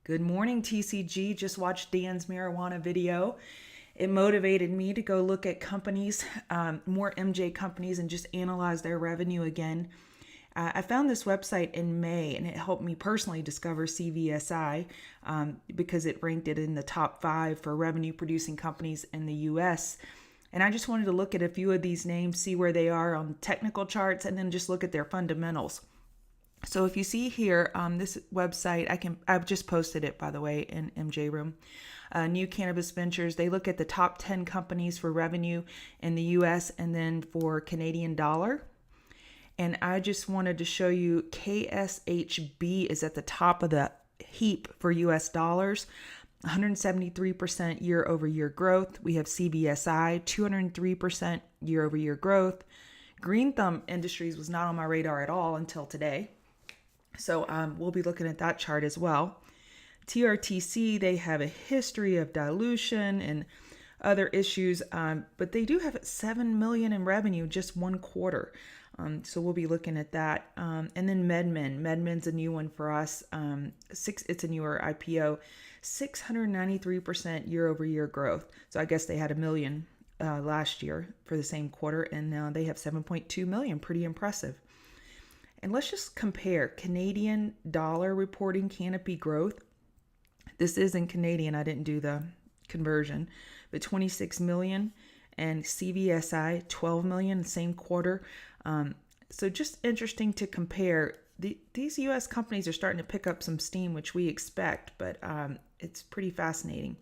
Good morning, TCG. Just watched Dan's marijuana video. It motivated me to go look at companies, more MJ companies, and just analyze their revenue again. I found this website in May, and it helped me personally discover CVSI because it ranked it in the top 5 for revenue producing companies in the US. And I just wanted to look at a few of these names, see where they are on technical charts, and then just look at their fundamentals. So if you see here, this website, I've just posted it, by the way, in MJ Room. New Cannabis Ventures, they look at the top 10 companies for revenue in the US and then for Canadian dollar. And I just wanted to show you KSHB is at the top of the heap for US dollars. 173% year over year growth. We have CVSI, 203% year over year growth. Green Thumb Industries was not on my radar at all until today. So we'll be looking at that chart as well. TRTC, they have a history of dilution and other issues, but they do have 7 million in revenue just one quarter. So we'll be looking at that. And then MedMen's a new one for us. It's a newer IPO, 693% year over year growth. So I guess they had 1 million last year for the same quarter, and now they have 7.2 million. Pretty impressive. And let's just compare Canadian dollar reporting canopy growth. This is in Canadian. I didn't do the conversion, but 26 million, and CVSI 12 million, same quarter. So just interesting to compare. These U.S. companies are starting to pick up some steam, which we expect, but it's pretty fascinating.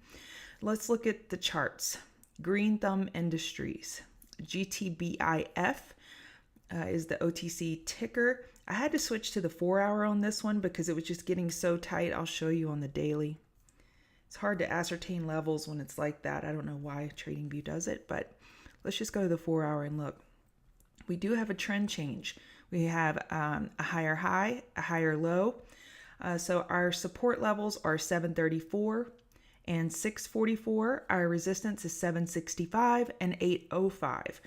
Let's look at the charts. Green Thumb Industries, Gtbif. Is the OTC ticker. I had to switch to the 4-hour on this one because it was just getting so tight. I'll show you on the daily. It's hard to ascertain levels when it's like that. I don't know why TradingView does it, but let's just go to the 4-hour and look. We do have a trend change. We have a higher high, a higher low. So our support levels are 734 and 644. Our resistance is 765 and 805.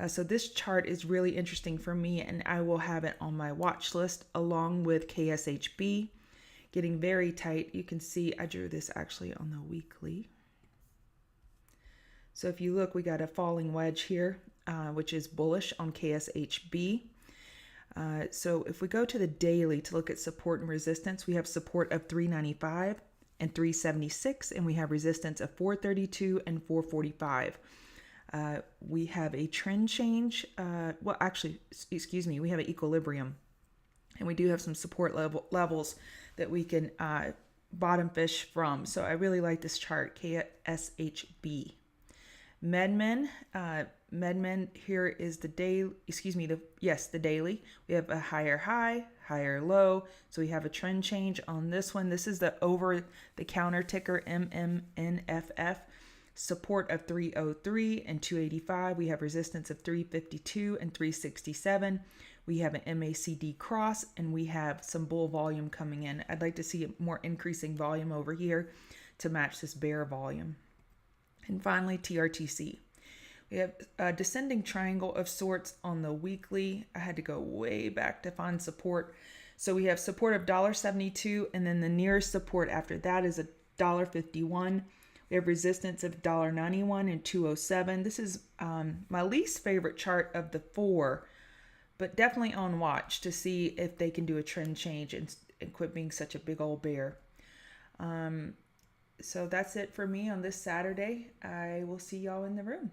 So this chart is really interesting for me, and I will have it on my watch list along with KSHB. Getting very tight. You can see I drew this actually on the weekly. So if you look, we got a falling wedge here, which is bullish on KSHB. So if we go to the daily to look at support and resistance, we have support of 395 and 376, and we have resistance of 432 and 445. We have a trend change. We have an equilibrium, and we do have some support levels that we can bottom fish from. So I really like this chart, KSHB. MedMen here is the daily. The daily. We have a higher high, higher low. So we have a trend change on this one. This is the over-the-counter ticker MMNFF. Support of 303 and 285. We have resistance of 352 and 367. We have an MACD cross, and we have some bull volume coming in. I'd like to see a more increasing volume over here to match this bear volume. And finally, TRTC. We have a descending triangle of sorts on the weekly. I had to go way back to find support. So we have support of $1.72, and then the nearest support after that is $1.51. We have resistance of $1.91 and 207. This is my least favorite chart of the 4, but definitely on watch to see if they can do a trend change and quit being such a big old bear. So that's it for me on this Saturday. I will see y'all in the room.